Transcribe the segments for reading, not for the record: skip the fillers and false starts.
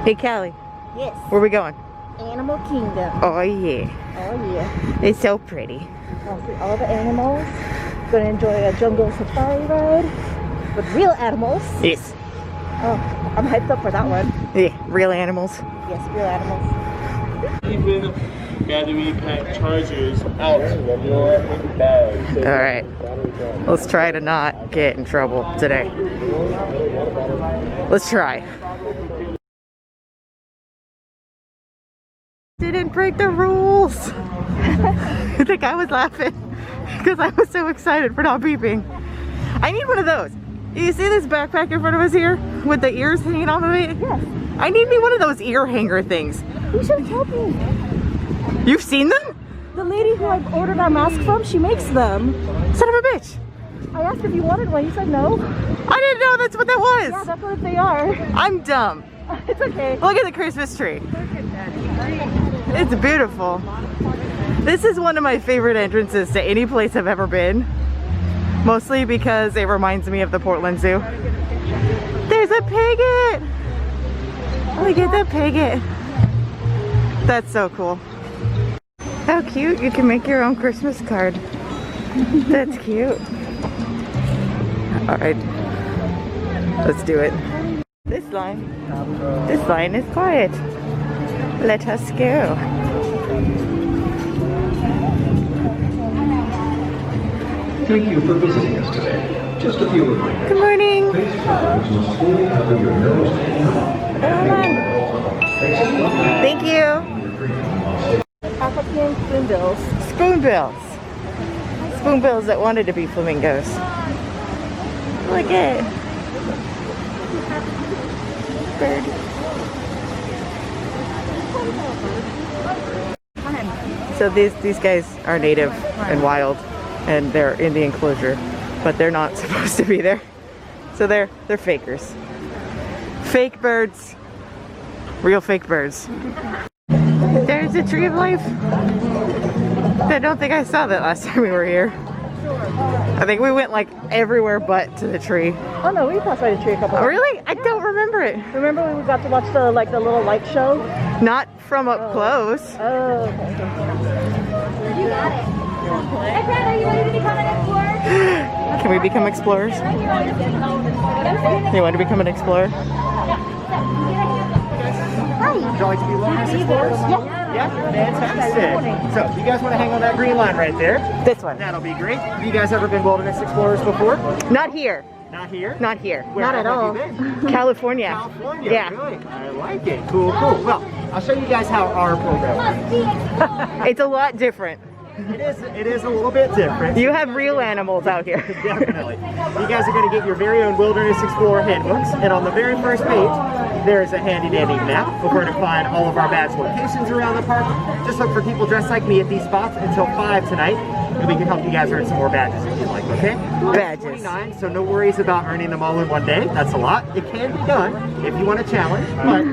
Hey, Callie. Yes. Where are we going? Animal Kingdom. Oh, yeah. Oh, yeah. It's so pretty. I'll see all the animals. Gonna enjoy a jungle safari ride with real animals. Yes. Oh, I'm hyped up for that one. Yeah, real animals. Yes, real animals. Even battery pack chargers out of your bag. All right. Let's try to not get in trouble today. Let's try. Didn't break the rules. The guy was laughing because I was so excited for not beeping. I need one of those. You see this backpack in front of us here with the ears hanging off of it? Yes. I need me one of those ear hanger things. You should have told me. You've seen them? The lady who I ordered our mask from, she makes them. Son of a bitch. I asked if you wanted one. You said no. I didn't know that's what that was. Yeah, that's what they are. I'm dumb. It's okay. Look at the Christmas tree. It's beautiful. This is one of my favorite entrances to any place I've ever been. Mostly because it reminds me of the Portland Zoo. There's a piglet! Look at the piglet. That's so cool. How cute, you can make your own Christmas card. That's cute. Alright, let's do it. This line is quiet. Let us go. Thank you for visiting us today. Just a few reminders. Good morning. Face coverings must fully cover your nose and Thank you. African spoonbills. Spoonbills. Spoonbills that wanted to be flamingos. Look at it. Bird. So these guys are native and wild, and they're in the enclosure, but they're not supposed to be there. So they're fakers. Fake birds. Real fake birds. There's a tree of life. I don't think I saw that last time we were here. I think we went like everywhere but to the tree. Oh no, we passed by the tree a couple Oh, times. really? I don't remember it. Remember when we got to watch the little light show? Not from up close. Oh, okay. You got it. Hey, Fred, are you ready to become an explorer? Can we become explorers? You want to become an explorer? Hi. Would you like to be wilderness explorers? Yeah, fantastic. So, you guys want to hang on that green line right there? This one. That'll be great. Have you guys ever been wilderness explorers before? Not here. Not here? Not here. Where Not at have all. you been? California. California. Yeah. Really? I like it. Cool, cool. Well, I'll show you guys how our program works. It's a lot different. It is a little bit different. You have real animals out here. Definitely. You guys are going to get your very own Wilderness Explorer handbooks, and on the very first page, there's a handy dandy map. We're going to find all of our badge locations around the park. Just look for people dressed like me at these spots until 5 tonight, and we can help you guys earn some more badges if you'd like, okay? Badges. 29, so no worries about earning them all in one day. That's a lot. It can be done if you want a challenge, but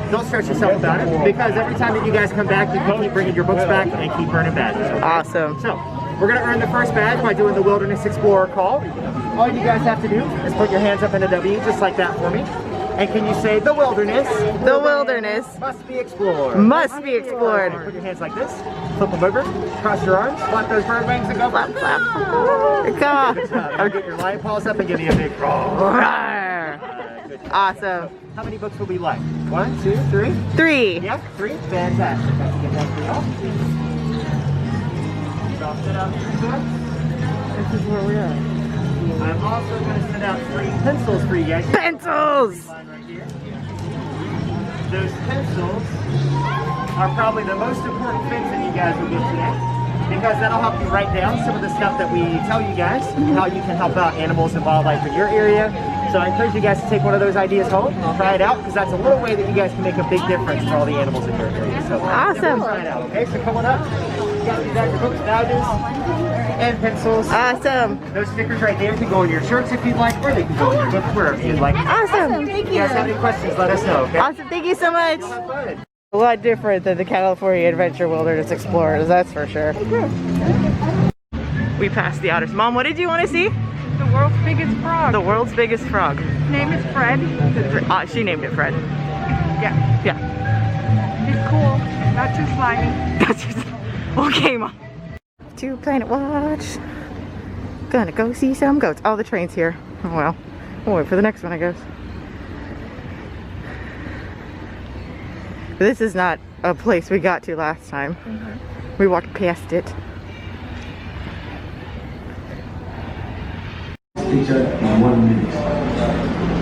don't stress yourself about it, because every time that you guys come back, you can keep bringing your books back and keep earning badges. Okay? Awesome. So, we're going to earn the first badge by doing the Wilderness Explorer call. All you guys have to do is put your hands up in a W, just like that for me. And can you say, the wilderness? The wilderness Must be explored. must be explored. Put your hands like this, flip them over, cross your arms, flap those bird wings and go flap, flap. Caw. Good job. Now get your lion paws up and give me a big roar. Roar. Good job. Awesome. How many books will we like? 1, 2, 3? 3. Yeah, 3? Fantastic. Let's get that for y'all. So I'll set out 3 books. This is where we are. I'm also going to send out 3 pencils for you guys. Pencils! Line right here. Those pencils are probably the most important things that you guys will get today, because that'll help you write down some of the stuff that we tell you guys, how you can help out animals and wildlife in your area. So I encourage you guys to take one of those ideas home, try it out, because that's a little way that you guys can make a big difference for all the animals in your area. So Awesome. try it out. Okay, so coming up, you guys got your books, badges, and pencils. Awesome. Those stickers right there can go on your shirts if you'd like, or they can go on your books wherever you'd like. Awesome. If you guys have any questions, let us know, okay? Awesome. Thank you so much. Have fun. A lot different than the California Adventure Wilderness Explorers, that's for sure. We passed the otters. Mom, what did you want to see? The world's biggest frog. The world's biggest frog. His name is Fred. She named it Fred. Yeah. Yeah. He's cool. Not too slimy. That's just, okay, Mom. To Planet Watch. Gonna go see some goats. Oh, the train's here. Oh, well. We'll wait for the next one, I guess. This is not a place we got to last time. We walked past it. Pizza in 1 minute.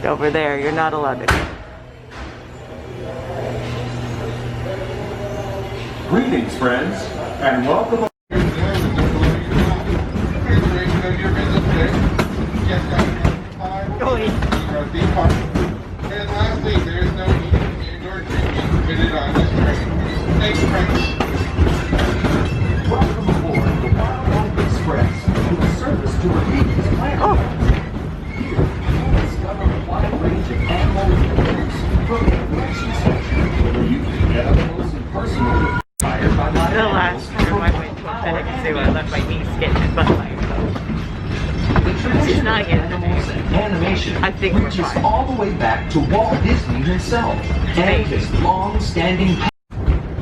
Over there, you're not allowed to. Greetings, friends, and welcome. And lastly, there is no eating and/or drinking permitted on this train. Thanks, friends. Welcome aboard the Wild Express, with service to Rockies Planet. Here, discover a wide range of animal reports from the collection section, where you can get up close and personal. Inspired by my The last time I went to a FedEx zoo, I left my niece getting his butt fired. She's not getting the name. Animation I think we're reaches fine. all the way back to Walt Disney himself and his long-standing.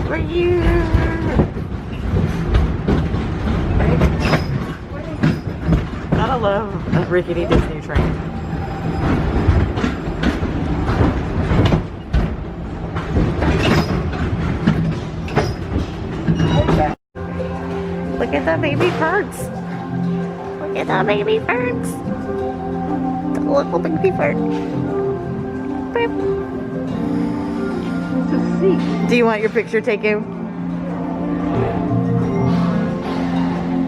We're here. Gotta love a rickety Disney train. Look at the baby birds. Look at the baby birds. The little baby bird. Beep. Do you want your picture taken?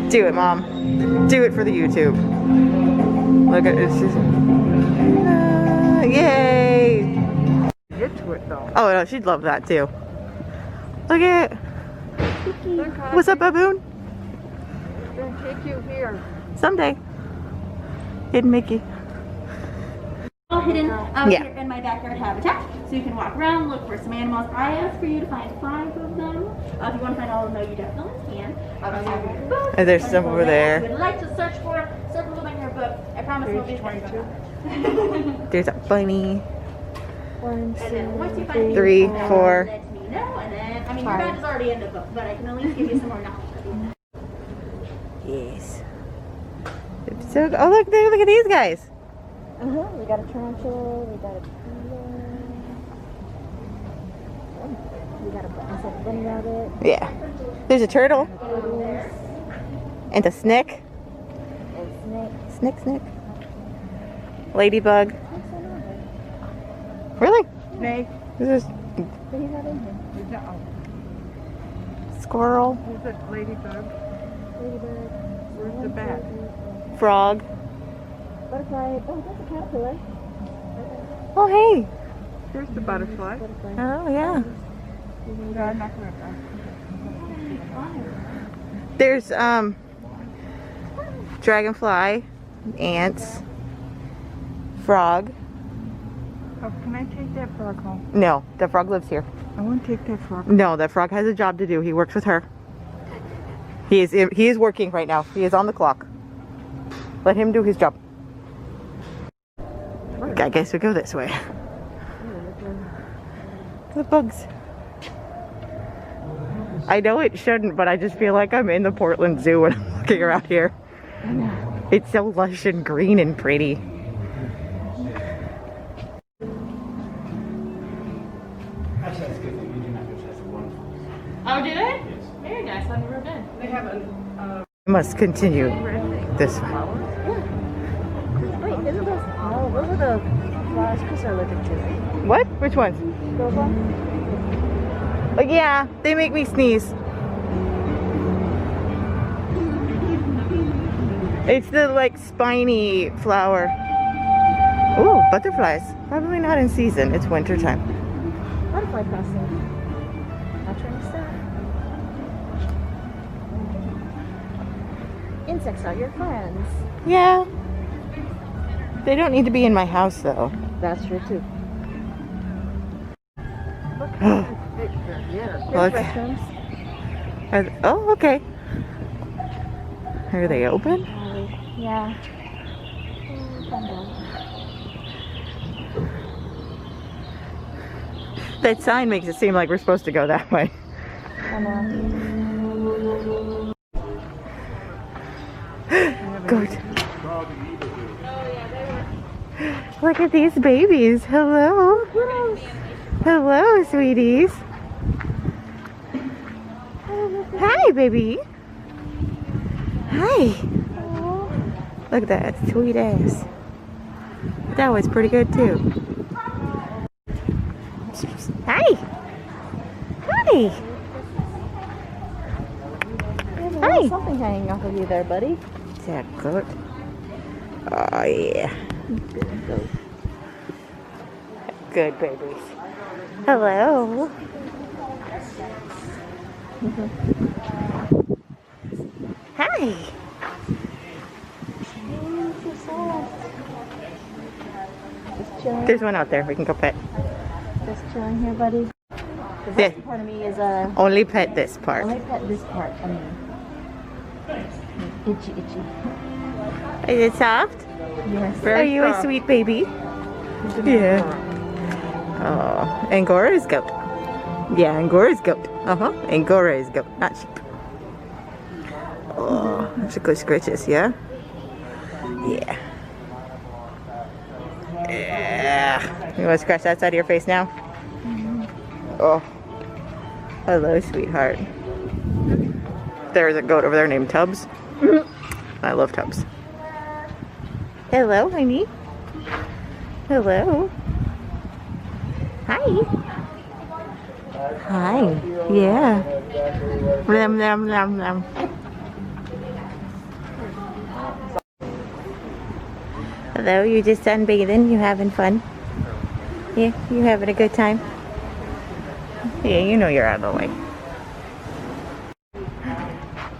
Do it, Mom. Do it for the YouTube. Look at it. Yay! Get to it though. Oh no, she'd love that too. Look at it. What's up, baboon? Gonna take you here. Someday. Hidden Mickey. All hidden out Yeah. here in my backyard habitat. So you can walk around, look for some animals. I asked for you to find 5 of them. If you want to find all of them, no, you definitely can. And there's some over there. If you would like to search for it, circle them in your book. I promise we'll be Page 22. There's a bunny. 1, And then once you 2, find 3, these, 4. let me know. And then, I mean, your badge is already in the book, but I can at least give you some more knowledge. Yes. It's so, oh look, look at these guys. We got a tarantula, we got a we got a bunny rabbit, Yeah. There's a turtle turtles, and a snake. and snake. Snake. Ladybug. Really? Snake. This is But he's not in here. He's not. squirrel, Who's a ladybug? Ladybug. Where's the bat? frog. Butterfly. Oh, that's a caterpillar. Oh hey. Here's the butterfly. Butterfly. Oh yeah. No, I'm not gonna. There's dragonfly, ants, frog. Oh, can I take that frog home? No, the frog lives here. I want to take that frog. No, that frog has a job to do. He works with her. He is working right now. He is on the clock. Let him do his job. I guess we go this way. The bugs. I know it shouldn't, but I just feel like I'm in the Portland Zoo when I'm looking around here. It's so lush and green and pretty. Oh, did they? Yes. Very nice. I've never been. They have a We must continue this way. Wait, isn't those? No, those are the flowers Chris are allergic to. What? Which ones? Those ones? Oh, yeah, they make me sneeze. It's the like spiny flower. Ooh, butterflies. Probably not in season. It's winter time. Butterfly crossing. Not trying to stop. Insects are your friends. Yeah. They don't need to be in my house though. That's true too. Look. Restrooms. Oh, okay. Are they open? Yeah. That sign makes it seem like we're supposed to go that way. I know. Good. Look at these babies. Hello. Hello, sweeties. Hi, baby. Hi. Look at that sweet ass. That was pretty good too. Hi. Hi. Hi. Something hanging off of you there, buddy. Is that good? Oh yeah. Good babies. Hello. Hi. Just chilling. There's one out there. We can go pet. Just chilling here, buddy. The Yeah. best part of me is Only pet this part. only pet this part. I mean, itchy. Is it soft? Yes. Are you a sweet baby? Yeah. Oh, Angora is goat. Yeah, Angora is goat. Angora is goat, not sheep. Oh, that's a good scratches, yeah? Yeah. Yeah. You want to scratch that side of your face now? Oh. Hello, sweetheart. There's a goat over there named Tubbs. I love Tubbs. Hello, honey. Hello. Hi. Hi. Yeah. Nom, nom, nom, nom. Hello, you just sunbathing? You having fun? Yeah, you having a good time? Yeah, you know you're out of the way.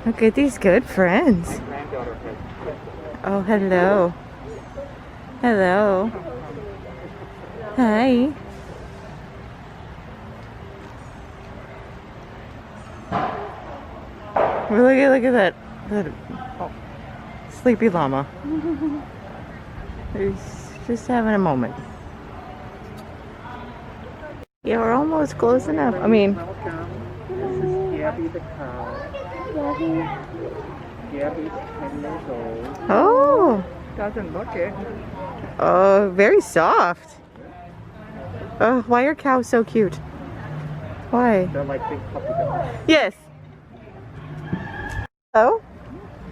Look at these good friends. Oh, hello. Hello. Hi. Well, look at that sleepy llama. He's just having a moment. Yeah, we're almost close enough. I mean, This is Gabby the cow. Gabby's 10 years old. oh, Doesn't look it. oh, very soft. Oh, why are cows so cute? Why? They're like big puppy dogs. Yes. Oh,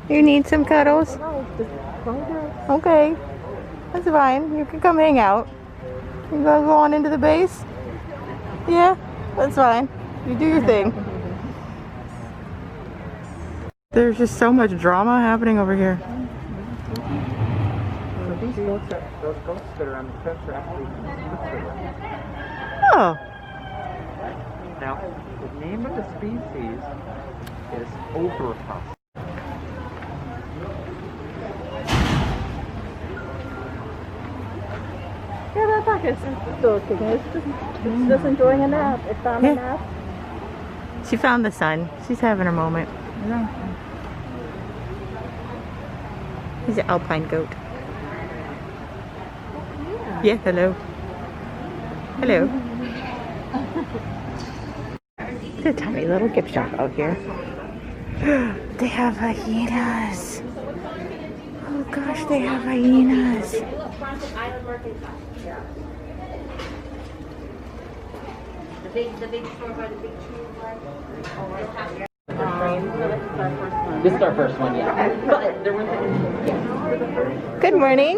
you need some cuddles? Okay, that's fine. You can come hang out. You gonna go on into the base? Yeah, that's fine. You do your thing. There's just so much drama happening over here. So those goats that are on the fence are actually Switzerland. Oh, Now, the name of the species is Oberhuss. Yeah, that's like it's still kicking. It's just enjoying a nap. It found a Yeah. nap. she found the sun. She's having her moment. He's an alpine goat. Yeah, hello. Hello. It's a tiny little gift shop out here. They have hyenas. Oh gosh, they have hyenas. The big store by the big tree. This is our first one, yeah. But there was Good morning.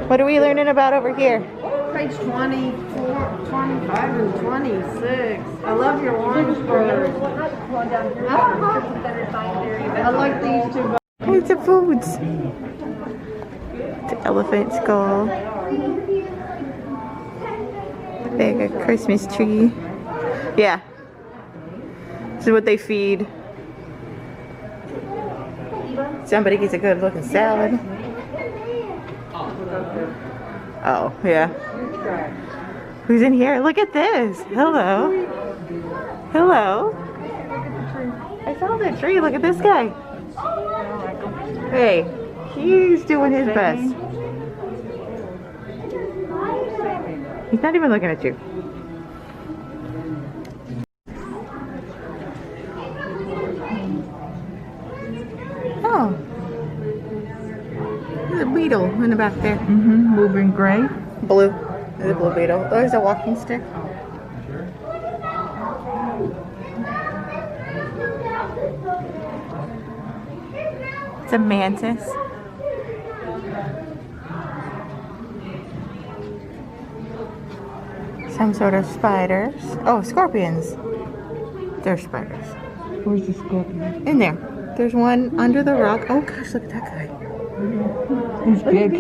What are we learning about over here? Page 24, 25, and 26. I love your orange bird. I like these two. It's a foods. The elephant skull. Like a Christmas tree. Yeah. This is what they feed Somebody gets a good looking salad. Oh, yeah. Who's in here? Look at this. Hello. Hello. I saw that tree. Look at this guy. Hey, he's doing his best. He's not even looking at you. Oh. There's a beetle in the back there. Mm-hmm. Moving gray. Blue. There's a blue beetle. Oh, there's a walking stick. It's a mantis. Some sort of spiders. Oh, scorpions. They're spiders. Where's the scorpion? In there. There's one under the rock. Oh gosh, look at that guy. He's big.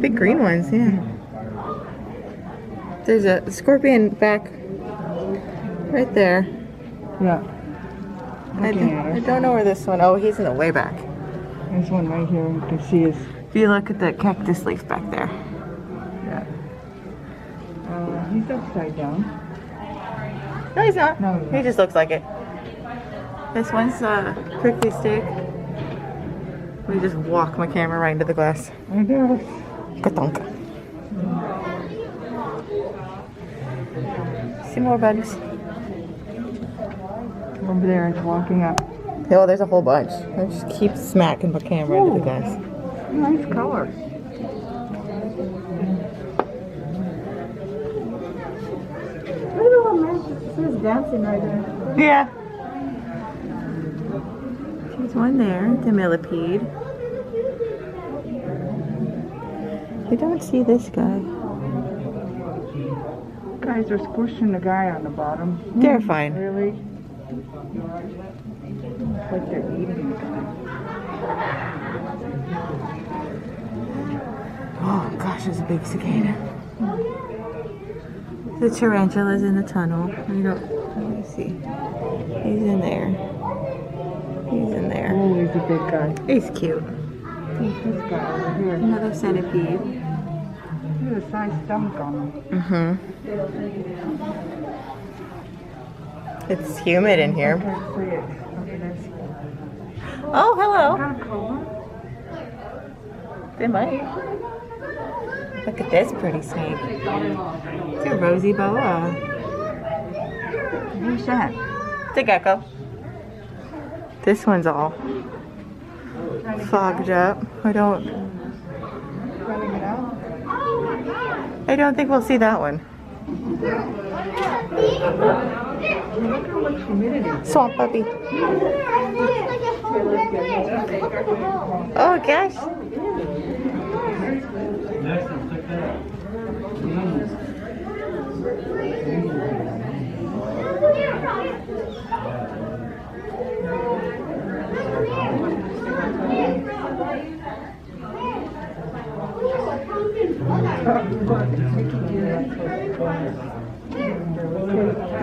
Big green ones, yeah. There's a scorpion back right there. Yeah. I don't know where this one. Oh, he's in the way back. There's one right here. You can see his. If you look at the cactus leaf back there. Yeah. He's upside down. No, he's not. No, he's not. He just looks like it. This one's a prickly stick. Let me just walk my camera right into the glass. I know. Ka-thunk. See more bugs. Over there, it's walking up. Oh, there's a whole bunch. I just keep smacking my camera into the glass. Nice color. Look at the little man. She's dancing right there. Yeah. There's one there, the millipede. We don't see this guy. Guys are squishing the guy on the bottom. They're fine. Really? It's like they're eating the guy. Oh gosh, there's a big cicada. The tarantula's in the tunnel. Let me see. He's in there. He's in there. Oh, he's a big guy. He's cute. Who's this guy over here? Another centipede. Look at the size stomach on him. Mm-hmm. It's humid in here. Oh, hello. They might. Look at this pretty snake. It's a rosy boa. Who's that? It's a gecko. This one's all fogged up. I don't think we'll see that one. Swamp puppy. Oh gosh.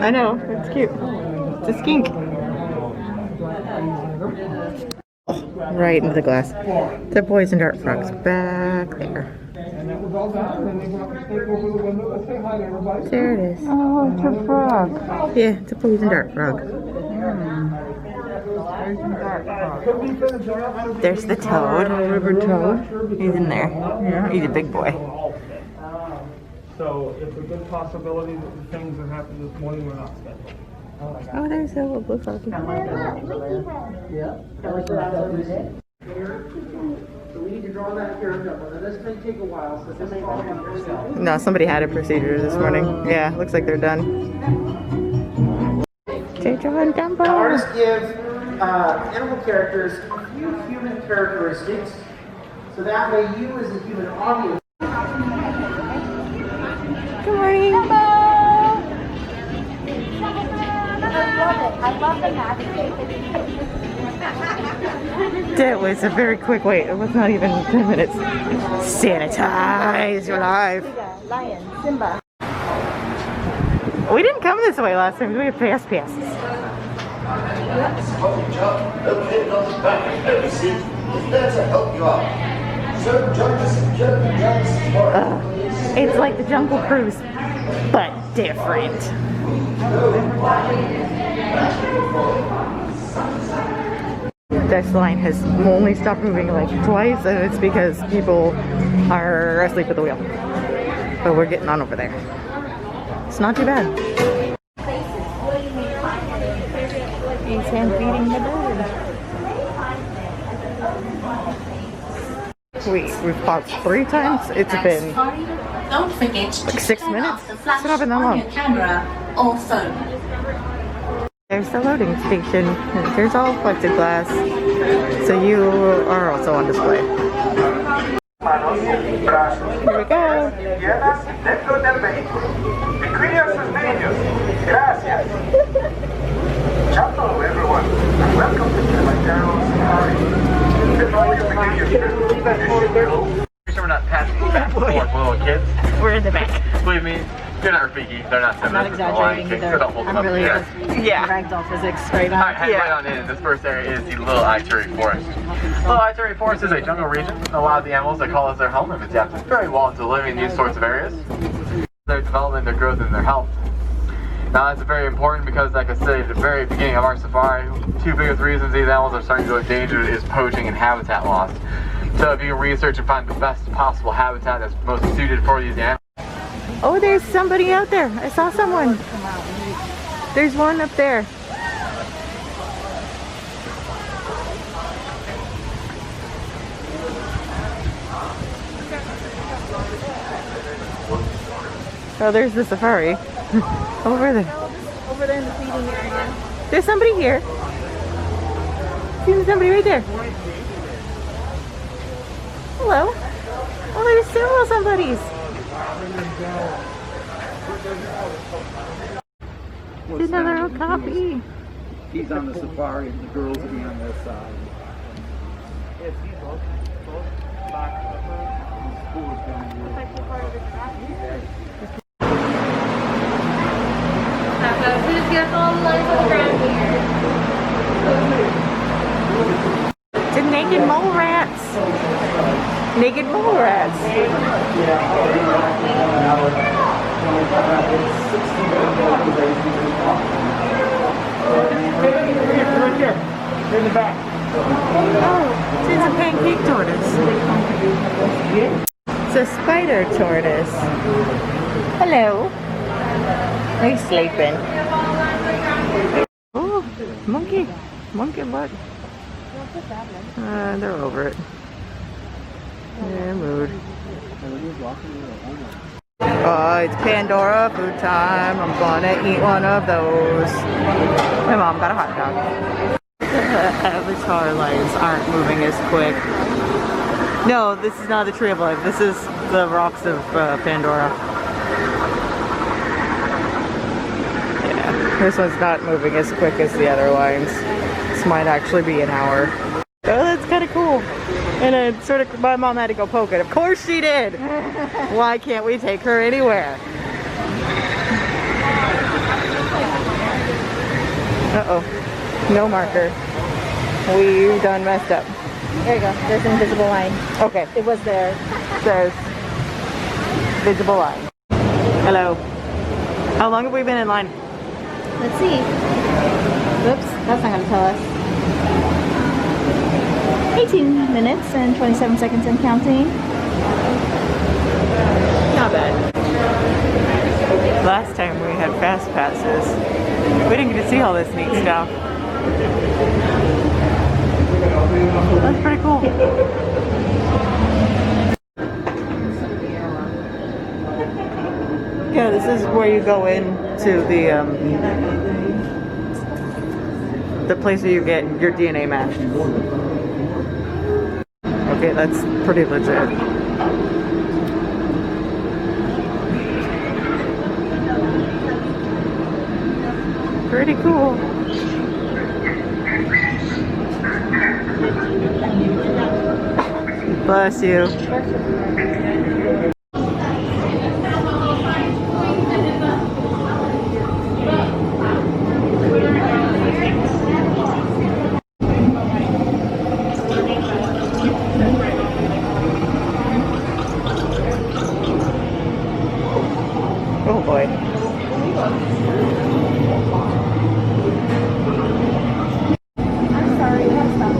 I know, it's cute. It's a skink. Oh, right into the glass. The poison dart frog's back there. There it is. Oh, it's a frog. Yeah, it's a poison dart frog. There's the toad. River toad. He's in there. Yeah. He's a big boy. So it's a good possibility that the things that happened this morning were not scheduled. Oh, there's a little blue frog. So we need to draw that character up. Now this may take a while, so just follow on yourself. No, somebody had a procedure this morning. Yeah, looks like they're done. J.J. Dumbo. Artists give animal characters a few human characteristics, so that way you as a human audience. Good morning. I love the magic. That was a very quick wait. It was not even 10 minutes. Sanitize your life. Lion, Simba. We didn't come this way last time. We had fast passes. is there to help you out. So join us in Journey's Forest. It's like the Jungle Cruise, but different. This line has only stopped moving like twice, and it's because people are asleep at the wheel. But we're getting on over there. It's not too bad. He's hand feeding the bird. We've paused 3 times. It's been Don't forget to like 6 minutes. It's not been that long. your camera or phone. There's the loading station. There's all plexiglass. So you are also on display. Here we go. Hello everyone, welcome to Kilimanjaro Safari. We're not passing back and forth little kids. We're in the back. Believe me, they're not Rafiki. They're not I'm not exaggerating either. I'm really just Yeah. ragdoll physics straight Alright, up. head right on in. This first area is the Little Ituri Forest. Little Ituri Forest is a jungle region. A lot of the animals that call it their home have adapted very well to living in these sorts of areas. Their development, their growth, and their health. Now that's very important because, like I said at the very beginning of our safari, 2 biggest reasons these animals are starting to go endangered is poaching and habitat loss. So if you research and find the best possible habitat that's most suited for these animals. Oh, there's somebody out there. I saw someone. There's one up there. Oh, there's the safari. Over there. Over there in the feeding area. There's somebody here. See somebody right there. Hello. Oh, there's several somebodies. There's another old copy. He's on the safari and the girls will be on this side. Yes, he's both black pepper. The school is down here. We just get all the lights on the ground here. The naked mole rats. Naked mole rats. Right here, in the back. Oh, it's a pancake tortoise. It's a spider tortoise. Hello. Are you sleeping? Oh, monkey. Monkey butt. They're over it. Yeah, mood. It's Pandora food time. I'm gonna eat one of those. My mom got a hot dog. The avatar lines aren't moving as quick. No, this is not the Tree of Life. This is the rocks of Pandora. Yeah, this one's not moving as quick as the other lines. This might actually be an hour. Oh, that's kind of cool. And it sort of, my mom had to go poke it. Of course she did. Why can't we take her anywhere? Uh-oh. No marker. We done messed up. There you go. There's an invisible line. Okay. It was there. Says visible line. Hello. How long have we been in line? Let's see. Oops, that's not going to tell us. 18 minutes and 27 seconds and counting. Not bad. Last time we had fast passes. We didn't get to see all this neat stuff. That's pretty cool. Yeah, this is where you go into the place where you get your DNA matched. Okay, that's pretty legit. Pretty cool. Bless you. boy. I'm sorry, you have to stop.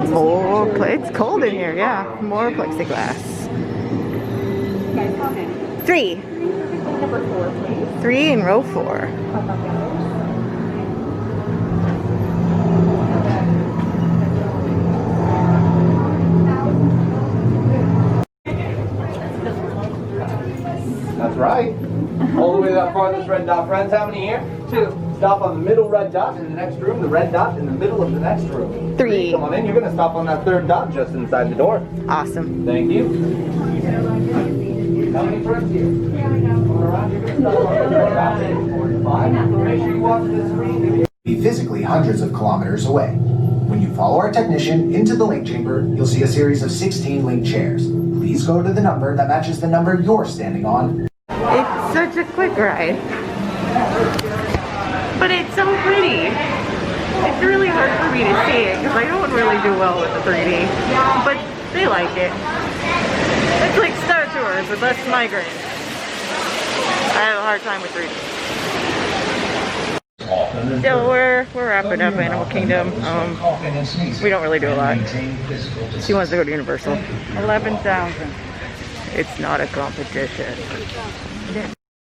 More, it's cold in here, yeah. More plexiglass. 3. Number 4, please. 3 in row 4. That's right. All the way to that farthest red dot. Friends, how many here? 2. Stop on the middle red dot in the next room, the red dot in the middle of the next room. 3. Come on in, you're going to stop on that 3rd dot just inside the door. Awesome. Thank you. How many friends here? All around, you're going to stop on the 3rd dot. 5. Make sure you watch the screen. Be physically hundreds of kilometers away. When you follow our technician into the link chamber, you'll see a series of 16 link chairs. Please go to the number that matches the number you're standing on. It's such a quick ride. But it's so pretty. It's really hard for me to see it because I don't really do well with the 3D. But they like it. It's like Star Tours with less migraine. I have a hard time with 3D. So we're wrapping up Animal Kingdom. We don't really do a lot. She wants to go to Universal. 11,000. It's not a competition.